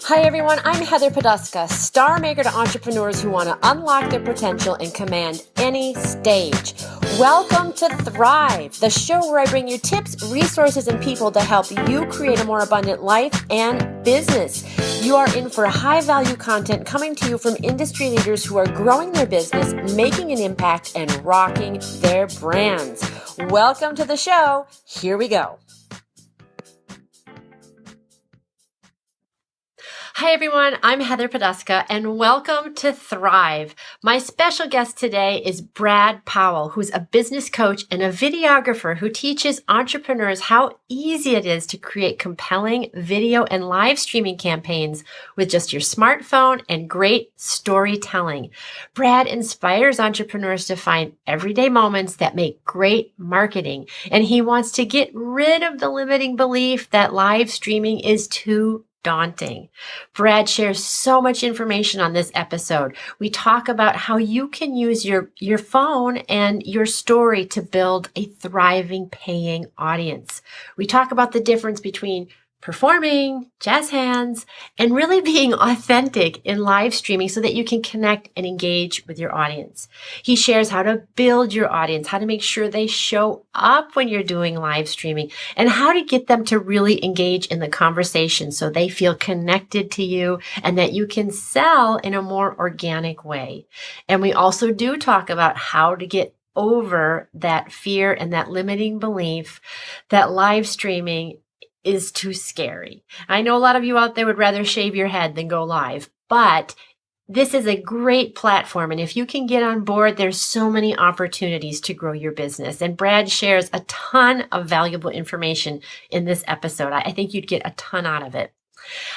Hi everyone, I'm Heather Poduska, star maker to entrepreneurs who want to unlock their potential and command any stage. Welcome to Thrive, the show where I bring you tips, resources, and people to help you create a more abundant life and business. You are in for high-value content coming to you from industry leaders who are growing their business, making an impact, and rocking their brands. Welcome to the show. Here we go. Hi everyone, I'm Heather Poduska and welcome to Thrive. My special guest today is Brad Powell, who's a business coach and a videographer who teaches entrepreneurs how easy it is to create compelling video and live streaming campaigns with just your smartphone and great storytelling. Brad inspires entrepreneurs to find everyday moments that make great marketing, and he wants to get rid of the limiting belief that live streaming is too daunting. Brad shares so much information on this episode. We talk about how you can use your phone and your story to build a thriving paying audience. We talk about the difference between performing, jazz hands, and really being authentic in live streaming so that you can connect and engage with your audience. He shares how to build your audience, how to make sure they show up when you're doing live streaming, and how to get them to really engage in the conversation so they feel connected to you and that you can sell in a more organic way. And we also do talk about how to get over that fear and that limiting belief that live streaming is too scary. I know a lot of you out there would rather shave your head than go live, but this is a great platform. And if you can get on board, there's so many opportunities to grow your business. And Brad shares a ton of valuable information in this episode. I think you'd get a ton out of it.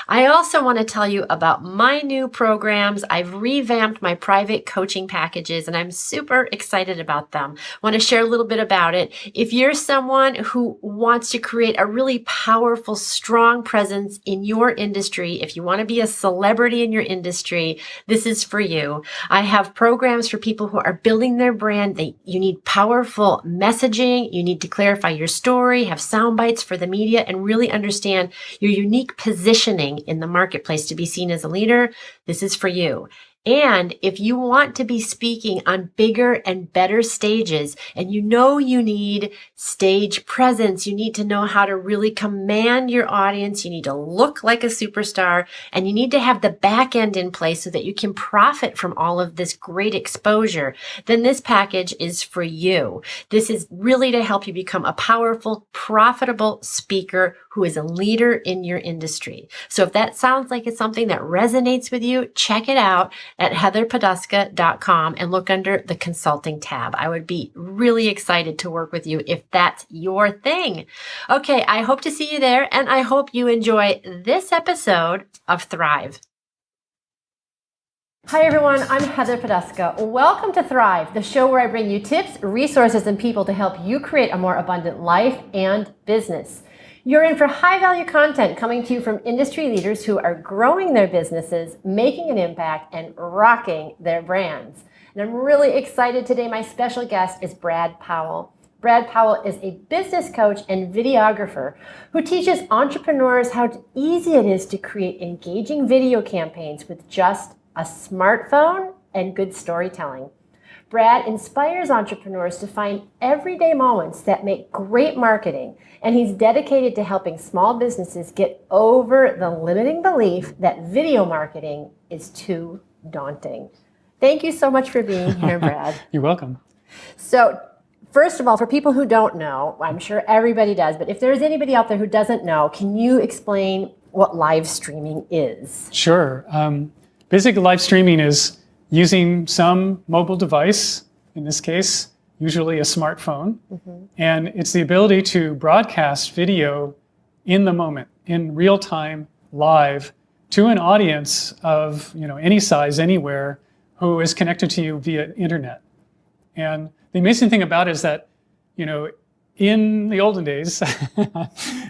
I also want to tell you about my new programs. I've revamped my private coaching packages and I'm super excited about them. I want to share a little bit about it. If you're someone who wants to create a really powerful, strong presence in your industry, if you want to be a celebrity in your industry, this is for you. I have programs for people who are building their brand. You need powerful messaging. You need to clarify your story, have sound bites for the media, and really understand your unique positioning in the marketplace to be seen as a leader. This is for you. And if you want to be speaking on bigger and better stages, and you know you need stage presence, you need to know how to really command your audience, you need to look like a superstar, and you need to have the back end in place so that you can profit from all of this great exposure, then this package is for you. This is really to help you become a powerful, profitable speaker who is a leader in your industry. So if that sounds like it's something that resonates with you, check it out at heatherpoduska.com and look under the consulting tab. I would be really excited to work with you if that's your thing. Okay, I hope to see you there, and I hope you enjoy this episode of Thrive. Hi everyone, I'm Heather Poduska. Welcome to Thrive, the show where I bring you tips, resources, and people to help you create a more abundant life and business. You're in for high-value content coming to you from industry leaders who are growing their businesses, making an impact, and rocking their brands. And I'm really excited today. My special guest is Brad Powell. Brad Powell is a business coach and videographer who teaches entrepreneurs how easy it is to create engaging video campaigns with just a smartphone and good storytelling. Brad inspires entrepreneurs to find everyday moments that make great marketing, and he's dedicated to helping small businesses get over the limiting belief that video marketing is too daunting. Thank you so much for being here, Brad. You're welcome. So, first of all, for people who don't know, I'm sure everybody does, but if there's anybody out there who doesn't know, can you explain what live streaming is? Sure. Basically, live streaming is using some mobile device, in this case, usually a smartphone, and it's the ability to broadcast video in the moment, in real time, live, to an audience of any size, anywhere, who is connected to you via internet. And the amazing thing about it is that, in the olden days,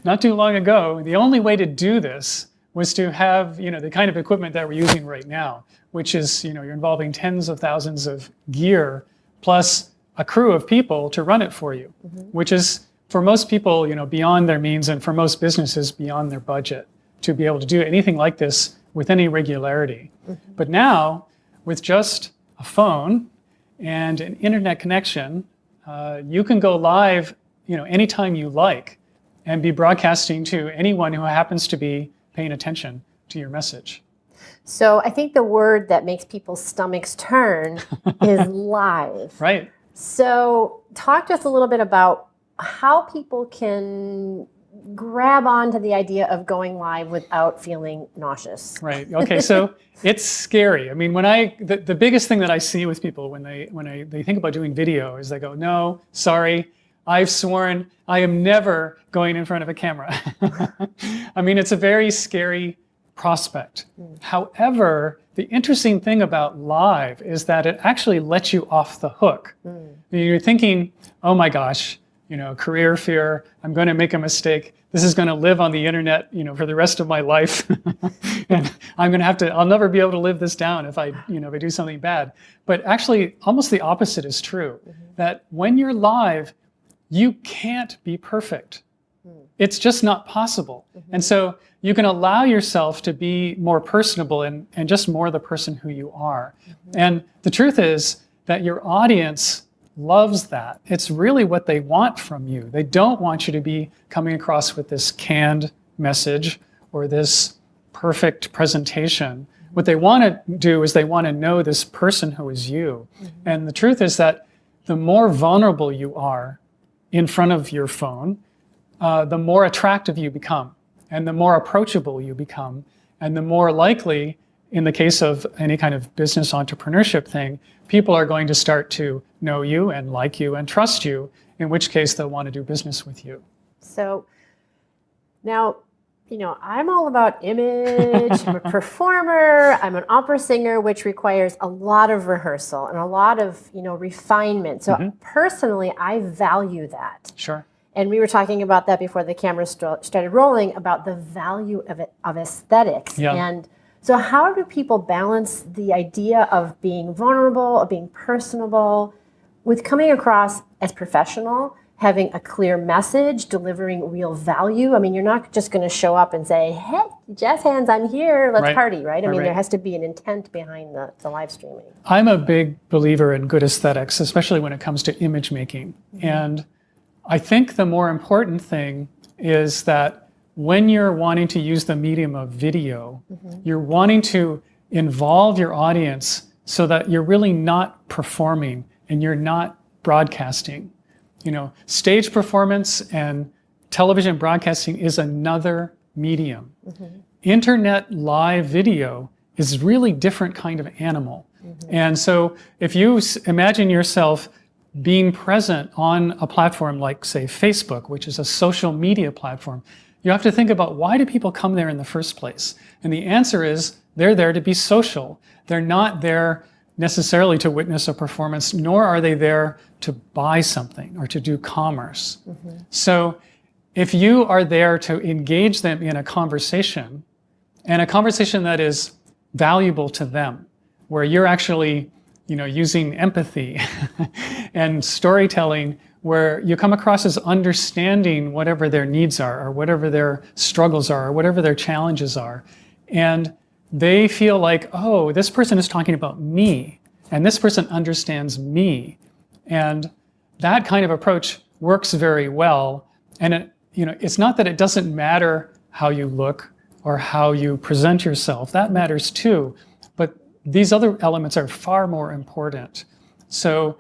not too long ago, the only way to do this was to have, the kind of equipment that we're using right now, which is, you're involving tens of thousands of gear plus a crew of people to run it for you, which is for most people, beyond their means, and for most businesses beyond their budget to be able to do anything like this with any regularity. But now, with just a phone and an internet connection, you can go live, anytime you like, and be broadcasting to anyone who happens to be paying attention to your message. So I think the word that makes people's stomachs turn is live. Right. So talk to us a little bit about how people can grab onto the idea of going live without feeling nauseous. Right. Okay. So it's scary. I mean, the biggest thing that I see with people when they think about doing video is they go, no, sorry, I've sworn I am never going in front of a camera. I mean, it's a very scary prospect. However, the interesting thing about live is that it actually lets you off the hook. You're thinking, oh my gosh, career fear, I'm going to make a mistake. This is going to live on the internet, for the rest of my life. And I'll never be able to live this down if I do something bad. But actually, almost the opposite is true. That when you're live, you can't be perfect. It's just not possible. And so you can allow yourself to be more personable and just more the person who you are. And the truth is that your audience loves that. It's really what they want from you. They don't want you to be coming across with this canned message or this perfect presentation. What they want to do is they want to know this person who is you. And the truth is that the more vulnerable you are in front of your phone, the more attractive you become, and the more approachable you become, and the more likely, in the case of any kind of business entrepreneurship thing, people are going to start to know you and like you and trust you, in which case they'll want to do business with you. So now, I'm all about image. I'm a performer. I'm an opera singer, which requires a lot of rehearsal and a lot of, refinement. So personally, I value that. Sure. And we were talking about that before the camera started rolling, about the value of aesthetics. Yeah. And so how do people balance the idea of being vulnerable, of being personable, with coming across as professional, having a clear message, delivering real value? I mean, you're not just going to show up and say, hey, jazz hands, I'm here, let's party, right? I mean, there has to be an intent behind the live streaming. I'm a big believer in good aesthetics, especially when it comes to image making. And I think the more important thing is that when you're wanting to use the medium of video, you're wanting to involve your audience so that you're really not performing and you're not broadcasting. Stage performance and television broadcasting is another medium. Internet live video is really different kind of animal. And so if you imagine yourself being present on a platform like, say, Facebook, which is a social media platform, you have to think about, why do people come there in the first place? And the answer is, they're there to be social. They're not there necessarily to witness a performance, nor are they there to buy something or to do commerce. So if you are there to engage them in a conversation, and a conversation that is valuable to them, where you're actually using empathy and storytelling, where you come across as understanding whatever their needs are, or whatever their struggles are, or whatever their challenges are. And they feel like, oh, this person is talking about me, and this person understands me. And that kind of approach works very well. And it's not that it doesn't matter how you look or how you present yourself. That matters too. But these other elements are far more important. So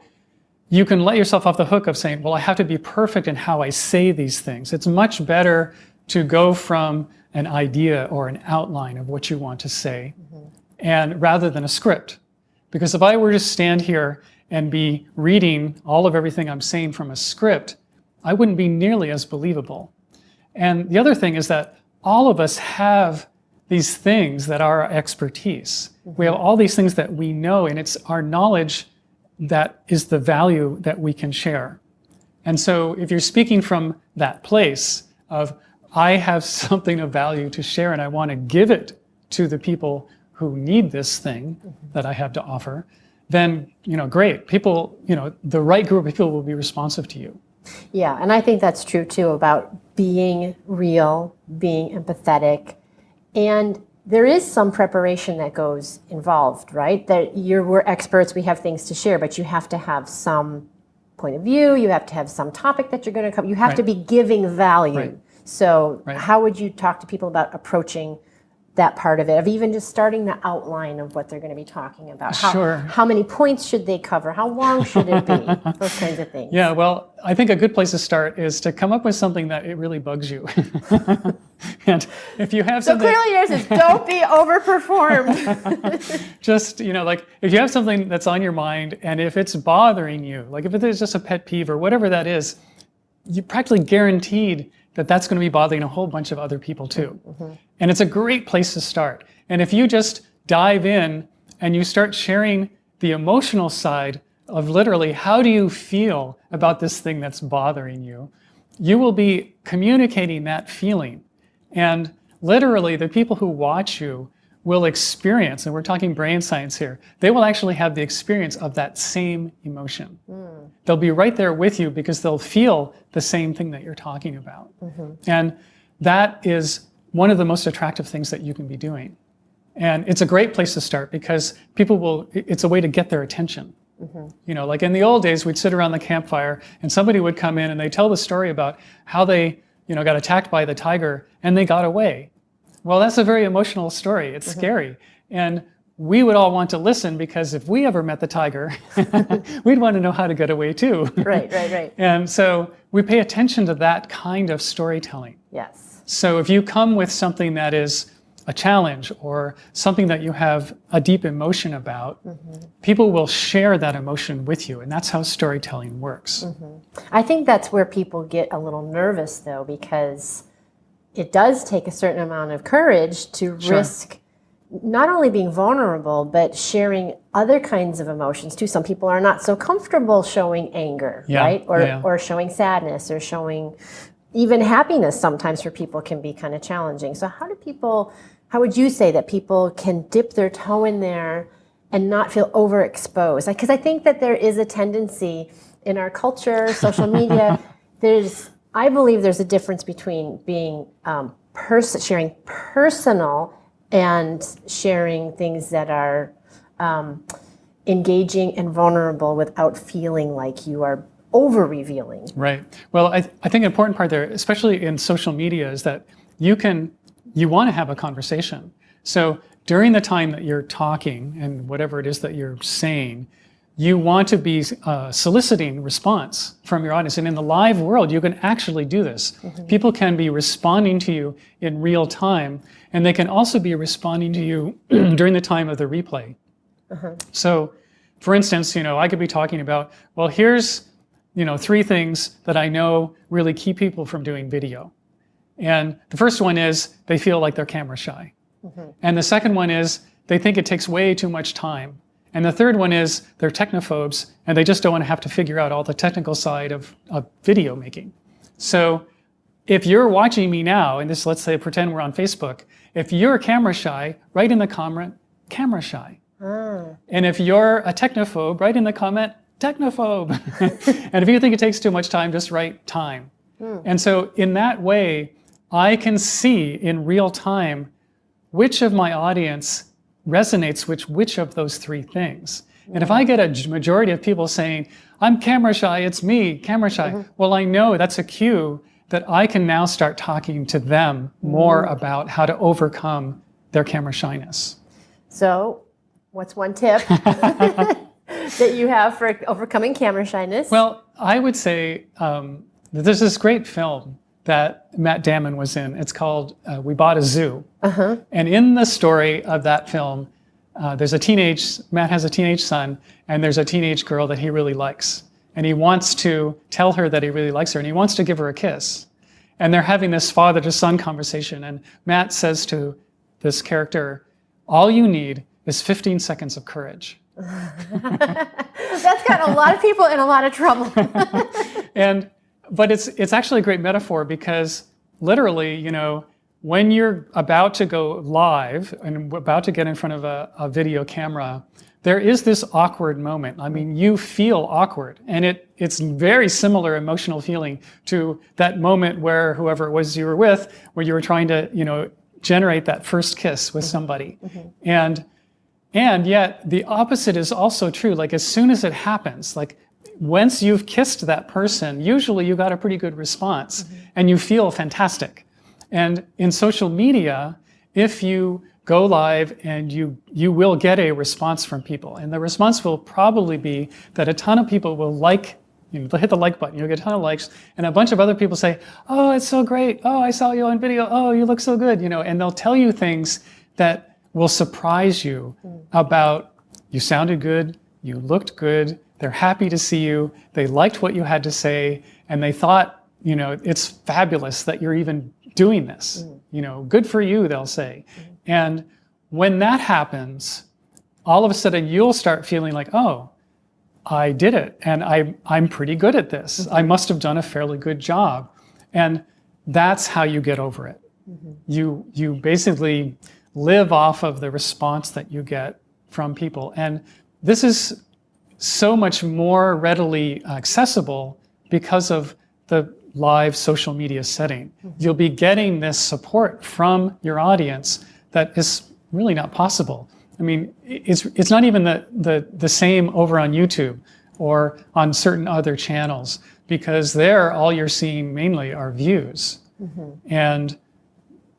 you can let yourself off the hook of saying, well, I have to be perfect in how I say these things. It's much better to go from an idea or an outline of what you want to say, and rather than a script. Because if I were to stand here and be reading all of everything I'm saying from a script, I wouldn't be nearly as believable. And the other thing is that all of us have these things that are our expertise. We have all these things that we know, and it's our knowledge that is the value that we can share. And so if you're speaking from that place of, I have something of value to share and I want to give it to the people who need this thing that I have to offer, then, great. People, the right group of people will be responsive to you. Yeah, and I think that's true too, about being real, being empathetic. And there is some preparation that goes involved, right? That we're experts, we have things to share, but you have to have some point of view, you have to have some topic that you're going to cover, you have to be giving value. Right. So how would you talk to people about approaching that part of it, of even just starting the outline of what they're going to be talking about? How many points should they cover? How long should it be? Those kinds of things. Yeah, well, I think a good place to start is to come up with something that it really bugs you. And if you have something... So clearly yours is don't be overperformed. Just, like if you have something that's on your mind and if it's bothering you, like if it is just a pet peeve or whatever that is, you're practically guaranteed that that's going to be bothering a whole bunch of other people too. And it's a great place to start. And if you just dive in and you start sharing the emotional side of literally how do you feel about this thing that's bothering you, you will be communicating that feeling. And literally the people who watch you will experience, and we're talking brain science here, they will actually have the experience of that same emotion. They'll be right there with you because they'll feel the same thing that you're talking about. And that is one of the most attractive things that you can be doing. And it's a great place to start because it's a way to get their attention. Like in the old days, we'd sit around the campfire and somebody would come in and they tell the story about how they, got attacked by the tiger and they got away. Well, that's a very emotional story. It's scary. And we would all want to listen because if we ever met the tiger, we'd want to know how to get away too. Right. And so we pay attention to that kind of storytelling. Yes. So if you come with something that is a challenge or something that you have a deep emotion about, people will share that emotion with you. And that's how storytelling works. I think that's where people get a little nervous though, because it does take a certain amount of courage to risk not only being vulnerable, but sharing other kinds of emotions too. Some people are not so comfortable showing anger, right? Or showing sadness or showing even happiness sometimes for people can be kind of challenging. So how would you say that people can dip their toe in there and not feel overexposed? Because I think that there is a tendency in our culture, social media, I believe there's a difference between being sharing personal and sharing things that are engaging and vulnerable without feeling like you are over-revealing. Right. Well, I think an important part there, especially in social media, is that you want to have a conversation. So during the time that you're talking and whatever it is that you're saying, you want to be soliciting response from your audience. And in the live world, you can actually do this. People can be responding to you in real time, and they can also be responding to you during the time of the replay. So, for instance, I could be talking about, well, here's, 3 things that I know really keep people from doing video. And the first one is they feel like they're camera shy. And the second one is they think it takes way too much time. And the third one is they're technophobes and they just don't want to have to figure out all the technical side of video making. So if you're watching me now, and let's say pretend we're on Facebook, if you're camera shy, write in the comment, camera shy. And if you're a technophobe, write in the comment, technophobe. And if you think it takes too much time, just write time. And so in that way, I can see in real time which of my audience resonates with which of those 3 things. And if I get a majority of people saying, I'm camera shy, it's me, camera shy, well, I know that's a cue that I can now start talking to them more about how to overcome their camera shyness. So, what's one tip that you have for overcoming camera shyness? Well, I would say there's this great film that Matt Damon was in. It's called We Bought a Zoo. And in the story of that film, Matt has a teenage son, and there's a teenage girl that he really likes. And he wants to tell her that he really likes her, and he wants to give her a kiss. And they're having this father-to-son conversation, and Matt says to this character, all you need is 15 seconds of courage. That's got a lot of people in a lot of trouble. But it's actually a great metaphor because literally, when you're about to go live and about to get in front of a video camera, there is this awkward moment. I mean, you feel awkward, and it's very similar emotional feeling to that moment where whoever it was you were with, where you were trying to, generate that first kiss with somebody. And yet the opposite is also true. Like as soon as it happens, like once you've kissed that person, usually you got a pretty good response and you feel fantastic. And in social media, if you go live and you will get a response from people, and the response will probably be that a ton of people will like, they'll hit the like button, you'll get a ton of likes, and a bunch of other people say, oh, it's so great, oh, I saw you on video, oh, you look so good, and they'll tell you things that will surprise you about, you sounded good, you looked good, they're happy to see you, they liked what you had to say, and they thought, it's fabulous that you're even doing this. Good for you, they'll say. And when that happens, all of a sudden you'll start feeling like, oh, I did it, and I'm pretty good at this. I must have done a fairly good job. And that's how you get over it. You basically live off of the response that you get from people. And this is so much more readily accessible because of the live social media setting. You'll be getting this support from your audience that is really not possible. I mean, it's not even the same over on YouTube or on certain other channels, because there all you're seeing mainly are views. And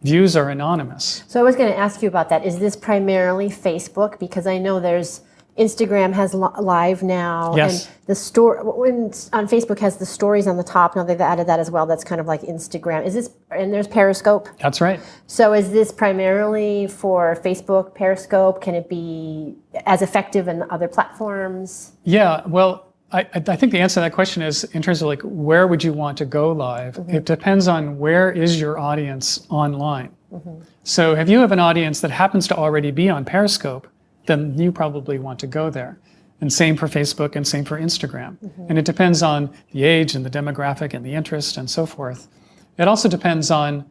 views are anonymous. So I was going to ask you about that. Is this primarily Facebook? Because I know there's Instagram has live now, yes. And the store on Facebook has the stories on the top. Now they've added that as well. That's kind of like Instagram. Is this, and there's Periscope? That's right. So is this primarily for Facebook, Periscope? Can it be as effective in other platforms? Yeah, well, I think the answer to that question is in terms of like, where would you want to go live? It depends on where is your audience online. So if you have an audience that happens to already be on Periscope, then you probably want to go there. And same for Facebook and same for Instagram. And it depends on the age and the demographic and the interest and so forth. It also depends on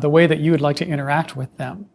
the way that you would like to interact with them,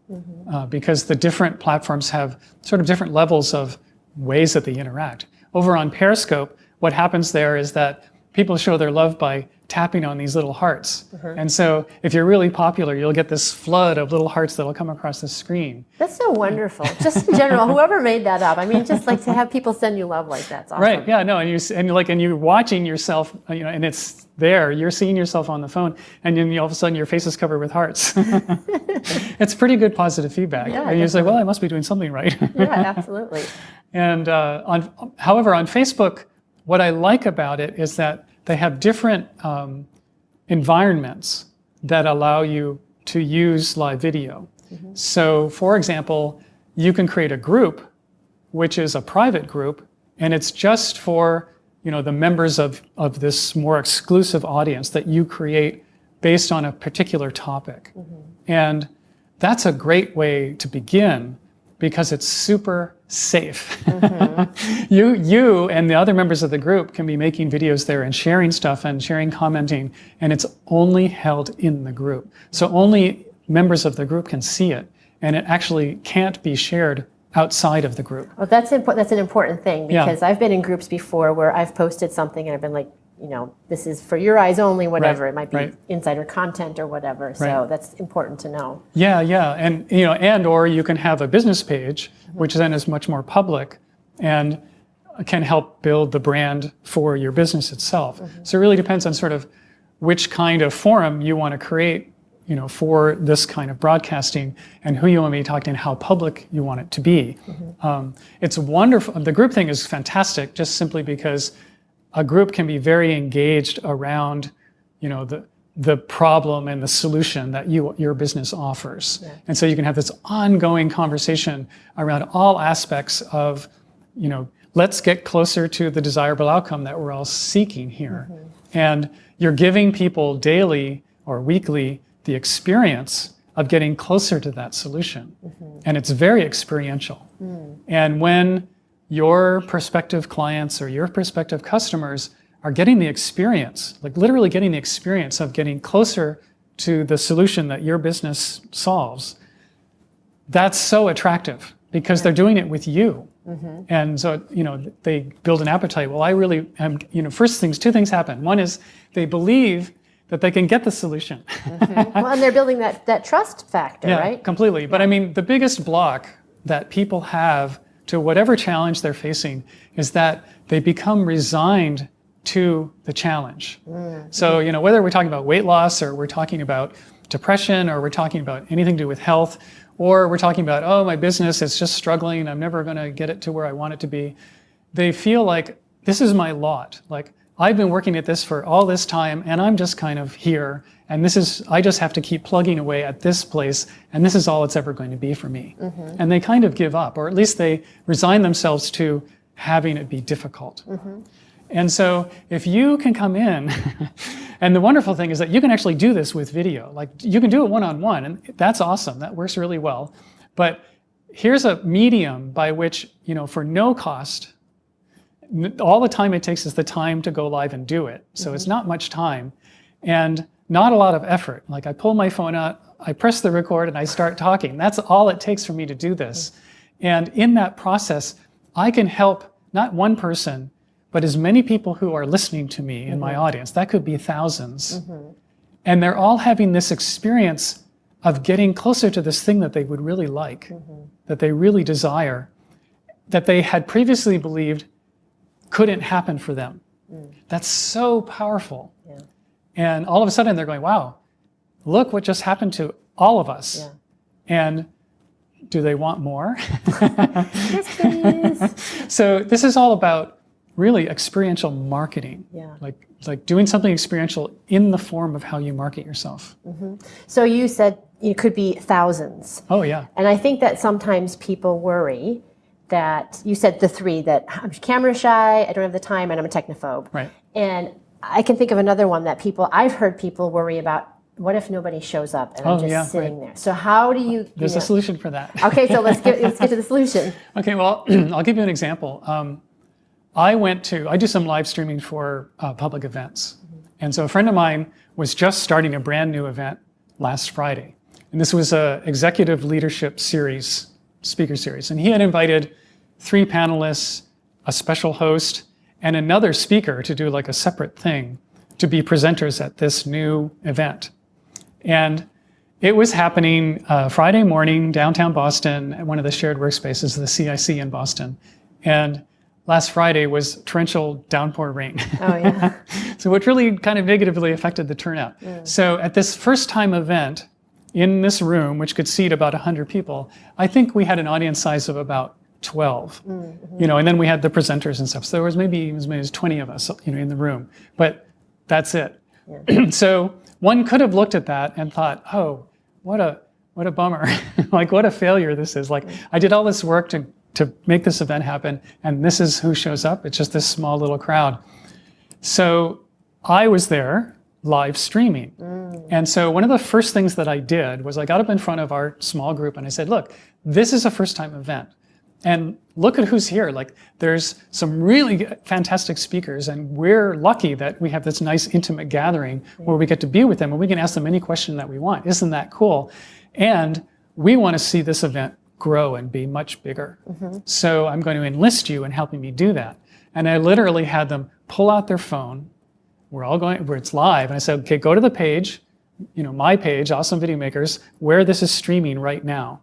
because the different platforms have sort of different levels of ways that they interact. Over on Periscope, what happens there is that people show their love by tapping on these little hearts. And so if you're really popular, you'll get this flood of little hearts that'll come across the screen. That's so wonderful. Just in general, whoever made that up. I mean, just like to have people send you love like that's awesome. Right, yeah, no, and you're watching yourself, and it's there, you're seeing yourself on the phone, and then all of a sudden your face is covered with hearts. It's pretty good positive feedback. Yeah, and you say, well, I must be doing something right. Yeah, absolutely. And however, on Facebook, what I like about it is that they have different environments that allow you to use live video. So, for example, you can create a group, which is a private group, and it's just for the members of this more exclusive audience that you create based on a particular topic. And that's a great way to begin because it's super safe. You and the other members of the group can be making videos there and sharing stuff and sharing, commenting, and it's only held in the group. So only members of the group can see it, and it actually can't be shared outside of the group. Well, that's an important thing, because I've been in groups before where I've posted something and I've been like, this is for your eyes only, whatever. It might be insider content or whatever. So that's important to know. Yeah, and or you can have a business page, which then is much more public and can help build the brand for your business itself. So it really depends on sort of which kind of forum you want to create, for this kind of broadcasting, and who you want to be talking to and how public you want it to be. It's wonderful. The group thing is fantastic, just simply because a group can be very engaged around, the problem and the solution that your business offers. And so you can have this ongoing conversation around all aspects of, let's get closer to the desirable outcome that we're all seeking here. And you're giving people daily or weekly the experience of getting closer to that solution. And it's very experiential. And when your prospective clients or your prospective customers are getting the experience, like literally getting the experience of getting closer to the solution that your business solves, that's so attractive because they're doing it with you. And so, they build an appetite. Well, I really am, two things happen. One is they believe that they can get the solution. Well, and they're building that trust factor, Yeah, right? completely. But I mean, the biggest block that people have to whatever challenge they're facing is that they become resigned to the challenge. So, whether we're talking about weight loss or we're talking about depression or we're talking about anything to do with health, or we're talking about, oh, my business is just struggling, I'm never going to get it to where I want it to be. They feel like this is my lot. Like, I've been working at this for all this time and I'm just kind of here. And I just have to keep plugging away at this place and this is all it's ever going to be for me. And they kind of give up, or at least they resign themselves to having it be difficult. And so if you can come in, and the wonderful thing is that you can actually do this with video. Like, you can do it one-on-one, and that's awesome. That works really well. But here's a medium by which, for no cost, all the time it takes is the time to go live and do it. So it's not much time and not a lot of effort. Like, I pull my phone out, I press the record, and I start talking. That's all it takes for me to do this. And in that process, I can help not one person, but as many people who are listening to me in my audience. That could be thousands. And they're all having this experience of getting closer to this thing that they would really like, that they really desire, that they had previously believed couldn't happen for them. That's so powerful. And all of a sudden they're going, wow, look what just happened to all of us. And do they want more? Yes, please. So this is all about really experiential marketing, like doing something experiential in the form of how you market yourself. So you said it could be thousands. Oh, yeah. And I think that sometimes people worry that, you said the three, that I'm camera shy, I don't have the time, and I'm a technophobe. Right. And I can think of another one that I've heard people worry about. What if nobody shows up and I'm just sitting there? So how do you... There's a solution for that. Okay, so let's get to the solution. Okay, well, I'll give you an example. I do some live streaming for public events. And so a friend of mine was just starting a brand new event last Friday. And this was a executive leadership series, speaker series. And he had invited 3 panelists, a special host, and another speaker to do like a separate thing to be presenters at this new event. And it was happening Friday morning, downtown Boston, at one of the shared workspaces, the CIC in Boston. And last Friday was torrential downpour rain. Oh, yeah. So it really kind of negatively affected the turnout. So at this first time event in this room, which could seat about 100 people, I think we had an audience size of about 12, and then we had the presenters and stuff. So there was maybe as many as 20 of us, in the room, but that's it. So one could have looked at that and thought, oh, what a bummer. Like, what a failure this is. Like, I did all this work to make this event happen, and this is who shows up. It's just this small little crowd. So I was there live streaming. And so one of the first things that I did was I got up in front of our small group and I said, look, this is a first time event. And look at who's here. Like, there's some really fantastic speakers, and we're lucky that we have this nice intimate gathering where we get to be with them and we can ask them any question that we want. Isn't that cool? And we want to see this event grow and be much bigger. So I'm going to enlist you in helping me do that. And I literally had them pull out their phone. We're all going where it's live. And I said, okay, go to the page, my page, Awesome Video Makers, where this is streaming right now.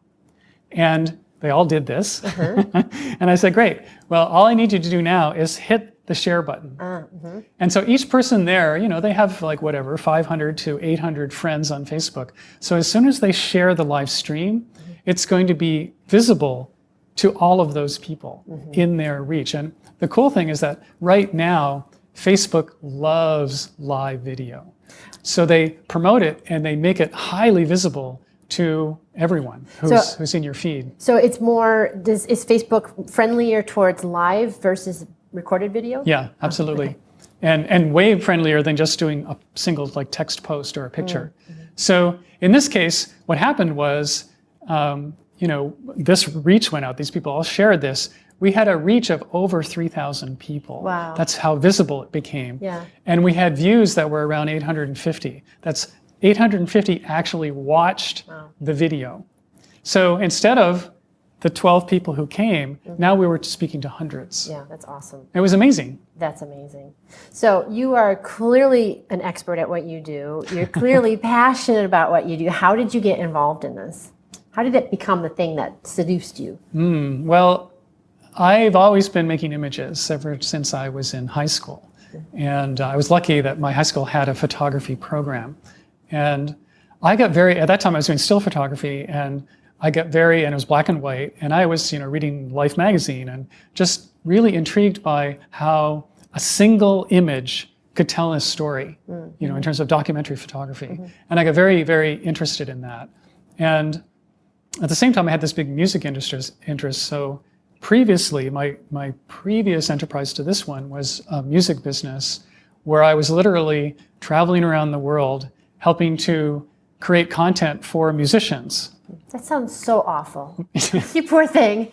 And they all did this. And I said, great. Well, all I need you to do now is hit the share button. And so each person there, they have like 500 to 800 friends on Facebook. So as soon as they share the live stream, it's going to be visible to all of those people in their reach. And the cool thing is that right now, Facebook loves live video. So they promote it and they make it highly visible to everyone who's in your feed. So it's more, is Facebook friendlier towards live versus recorded video? Yeah, absolutely. And way friendlier than just doing a single text post or a picture. So in this case, what happened was, this reach went out. These people all shared this. We had a reach of over 3,000 people. Wow. That's how visible it became. Yeah. And we had views that were around 850. That's 850 actually watched the video. So instead of the 12 people who came, now we were speaking to hundreds. Yeah, that's awesome. It was amazing. That's amazing. So you are clearly an expert at what you do. You're clearly passionate about what you do. How did you get involved in this? How did it become the thing that seduced you? Well, I've always been making images ever since I was in high school. And I was lucky that my high school had a photography program. And I got at that time I was doing still photography, and and it was black and white, and I was, reading Life magazine and just really intrigued by how a single image could tell a story, in terms of documentary photography. And I got very, very interested in that. And at the same time, I had this big music interest. So previously, my previous enterprise to this one was a music business where I was literally traveling around the world helping to create content for musicians. That sounds so awful. You poor thing.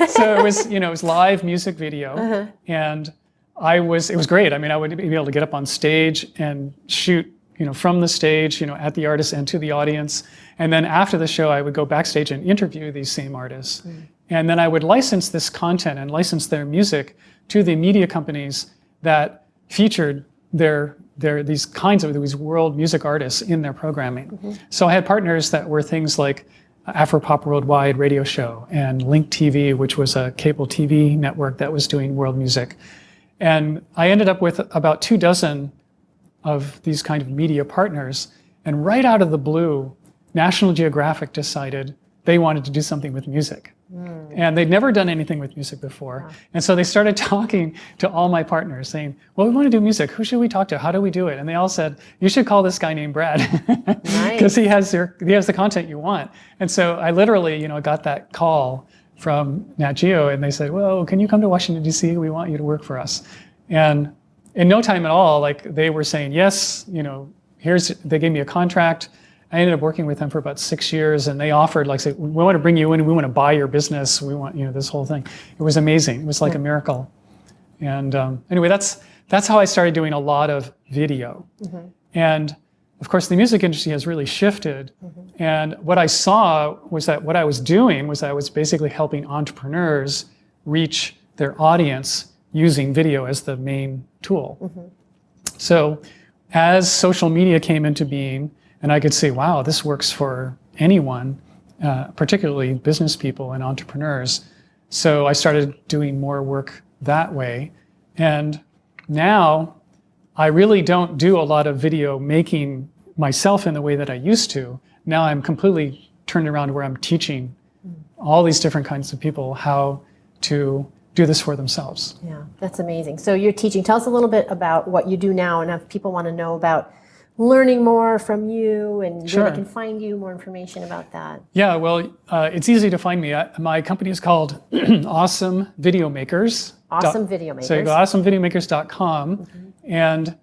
So it was live music video, and it was great. I mean, I would be able to get up on stage and shoot, from the stage, at the artist and to the audience. And then after the show, I would go backstage and interview these same artists. And then I would license this content and license their music to the media companies that featured these world music artists in their programming. So I had partners that were things like Afropop Worldwide radio show and Link TV, which was a cable TV network that was doing world music. And I ended up with about 24 of these kind of media partners. And right out of the blue, National Geographic decided they wanted to do something with music. And they'd never done anything with music before. And so they started talking to all my partners saying, well, we want to do music. Who should we talk to? How do we do it? And they all said, you should call this guy named Brad because he has the content you want. And so I literally, got that call from Nat Geo, and they said, well, can you come to Washington, D.C.? We want you to work for us. And in no time at all, they were saying, yes, they gave me a contract. I ended up working with them for about 6 years, and they offered, say, we want to bring you in, we want to buy your business, we want, this whole thing. It was amazing. It was like a miracle. And anyway, that's how I started doing a lot of video. And of course, the music industry has really shifted. And what I saw was that what I was doing was I was basically helping entrepreneurs reach their audience using video as the main tool. So as social media came into being, and I could say, wow, this works for anyone, particularly business people and entrepreneurs. So I started doing more work that way. And now I really don't do a lot of video making myself in the way that I used to. Now I'm completely turned around where I'm teaching all these different kinds of people how to do this for themselves. Yeah, that's amazing. So you're teaching. Tell us a little bit about what you do now, and if people want to know about learning more from you and where they can find you, more information about that. Yeah, well, it's easy to find me. My company is called Awesome Video Makers. Awesome Video Makers. So you go awesomevideomakers.com, and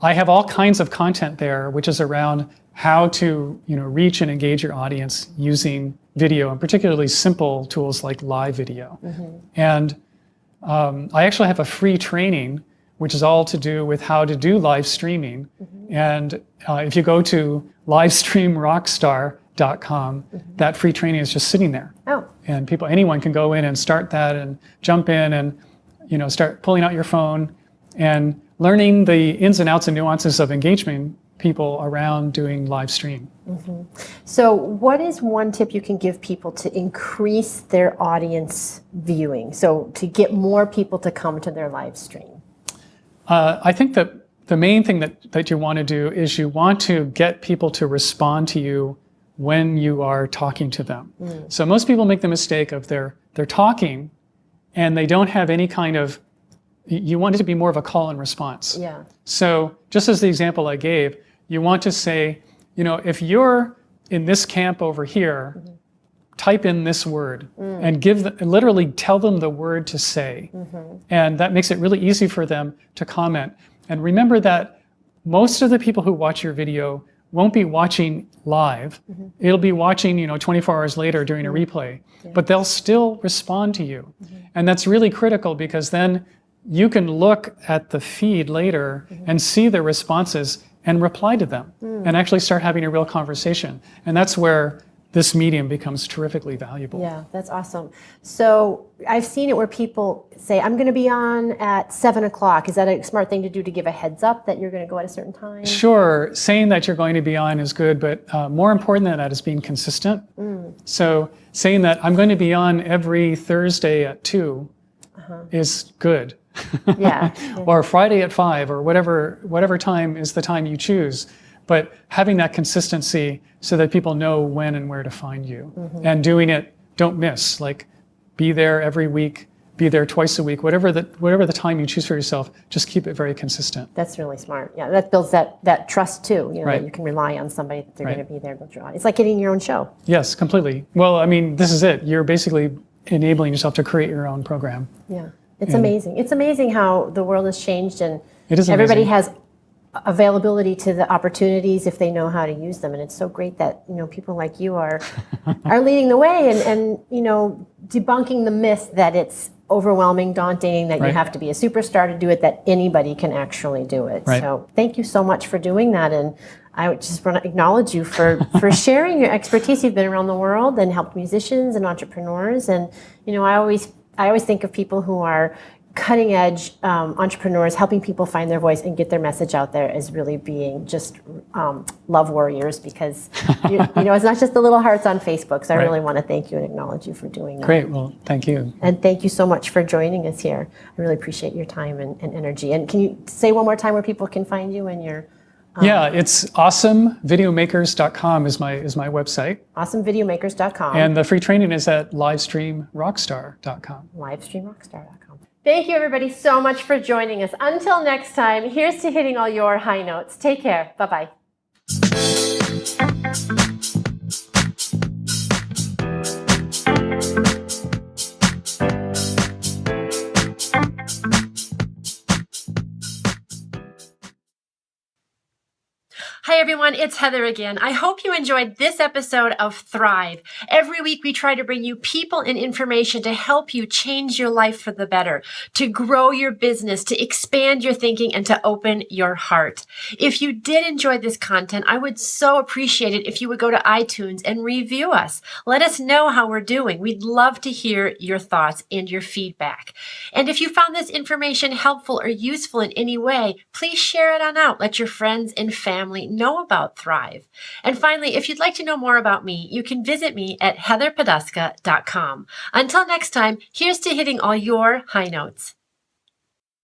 I have all kinds of content there, which is around how to reach and engage your audience using video, and particularly simple tools like live video. And I actually have a free training which is all to do with how to do live streaming. And if you go to livestreamrockstar.com, that free training is just sitting there. And anyone can go in and start that and jump in and start pulling out your phone and learning the ins and outs and nuances of engagement people around doing live stream. So what is one tip you can give people to increase their audience viewing? So to get more people to come to their live stream? I think that the main thing that you want to do is you want to get people to respond to you when you are talking to them. So most people make the mistake of they're talking and they don't have any kind of, you want it to be more of a call and response. So just as the example I gave, you want to say, if you're in this camp over here, type in this word and literally tell them the word to say. And that makes it really easy for them to comment. And remember that most of the people who watch your video won't be watching live. It'll be watching, 24 hours later during a replay, but they'll still respond to you. And that's really critical because then you can look at the feed later and see the responses and reply to them and actually start having a real conversation. And that's where this medium becomes terrifically valuable. Yeah, that's awesome. So I've seen it where people say, I'm going to be on at 7 o'clock. Is that a smart thing to do, to give a heads up that you're going to go at a certain time? Sure. Saying that you're going to be on is good, but more important than that is being consistent. So saying that I'm going to be on every Thursday at 2 is good. Yeah. Or Friday at 5, or whatever time is the time you choose. But having that consistency so that people know when and where to find you. And doing it, don't miss. Like, be there every week, be there twice a week, whatever the time you choose for yourself, just keep it very consistent. That's really smart. Yeah, that builds that trust too, you know, Right. that you can rely on somebody, that they're Right. going to be there, build your audience. It's like getting your own show. Yes, completely. Well, I mean, this is it. You're basically enabling yourself to create your own program. Yeah, it's amazing. It's amazing how the world has changed, and It is everybody amazing. has availability to the opportunities if they know how to use them. And it's so great that, you know, people like you are leading the way and you know, debunking the myth that it's overwhelming, daunting, that you Right. have to be a superstar to do it, that anybody can actually do it. Right. So thank you so much for doing that. And I just want to acknowledge you for sharing your expertise. You've been around the world and helped musicians and entrepreneurs. And, you know, I always think of people who are cutting edge entrepreneurs, helping people find their voice and get their message out there, as really being just love warriors, because you know, it's not just the little hearts on Facebook. So I Right. really want to thank you and acknowledge you for doing that. Great. Well, thank you. And thank you so much for joining us here. I really appreciate your time and energy. And can you say one more time where people can find you and your Yeah, it's awesomevideomakers.com is my website. awesomevideomakers.com. And the free training is at livestreamrockstar.com. livestreamrockstar.com. Thank you, everybody, so much for joining us. Until next time, here's to hitting all your high notes. Take care. Bye-bye. Hi, everyone. It's Heather again. I hope you enjoyed this episode of Thrive. Every week, we try to bring you people and information to help you change your life for the better, to grow your business, to expand your thinking, and to open your heart. If you did enjoy this content, I would so appreciate it if you would go to iTunes and review us. Let us know how we're doing. We'd love to hear your thoughts and your feedback. And if you found this information helpful or useful in any way, please share it on out. Let your friends and family know about Thrive. And finally, if you'd like to know more about me, you can visit me at heatherpoduska.com. Until next time, here's to hitting all your high notes.